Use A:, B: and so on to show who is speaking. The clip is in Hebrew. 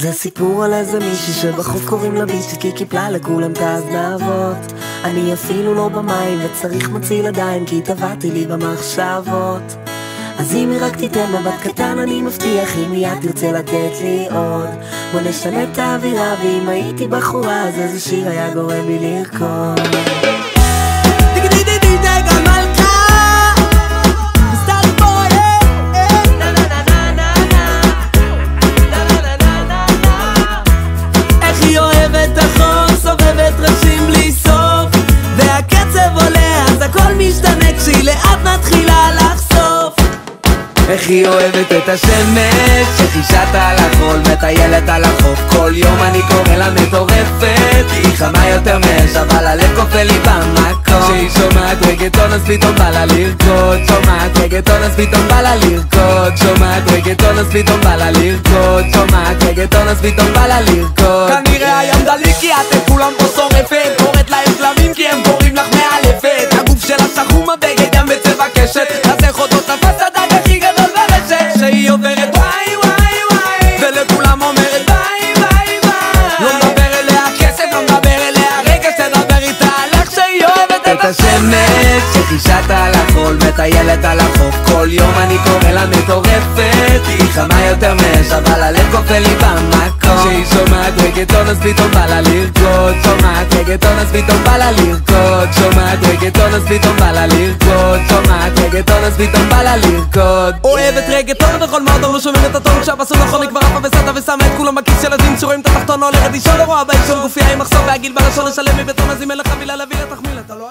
A: זה סיפור על איזה מישהי שבחוף קוראים לה ביצ'י כי קיפלה לכולם את האזנבות. אני אפילו לא במים וצריך מציל עדיין כי טבעתי לי במחשבות. אז אם היא רק תיתן מבט קטן אני מבטיח אם מיד תרצה לתת לי עוד. בוא נשנה את האווירה ואם הייתי בחורה אז איזה שיר היה גורם לי לרקוד.
B: איך היא אוהבת את השמש, שחישת על החול, מטיילת על החוף. כל יום אני קורא לה מטורפת, היא חמה יותר מאש, אבל הלב קופא לי במקום. כשהיא שומעת רגטון אז פתאום בא לה לרקוד. שומעת רגטון אז פתאום בא לה לרקוד. שומעת רגטון אז פתאום בא לה לרקוד. שומעת רגטון אז פתאום בא לה לרקוד.
C: כנראה היום דליק כי אתם כולם פה שורפת. קוראת להם כלבים כי הם קוראים לך מאלפת. הגוף שלה שחום הבגד גם בצבע קשת. אז איך אותו תפס הדג הכי גדול ברשת. שהיא עוברת וואי וואי וואי ולכולם אומרת ביי ביי ביי. לא מדבר אליה כסף, לא מדבר אליה רגש, תדבר איתה על איך שהיא אוהבת
B: את השמש, שחישת על החול, מטיילת על החוף. כל יום אני קורא לה מטורפת, היא חמה יותר מאש, אבל הלב קופא לי במקום. כשהיא שומעת רגטון אז פתאום בא לה לרקוד. שומעת רגטון אז פתאום בא לה לרקוד. שומעת רגטון אז פתאום בא לה לרקוד. שומעת רגטון אז פתאום בא לה לרקוד.
C: אוהבת רגטון בכל מועדון, לא שומעים את הטון כשהבסון נכון היא כבר עפה וסטה ושמה את כולם בכיס של הדין. שרואים את התחתון הולכת לישון, לא רואה באישון גופיה עם מחסום והגיל בלשון לשלם מבטון. אז אם אין לך מילה להביא לה תחמיל אתה לא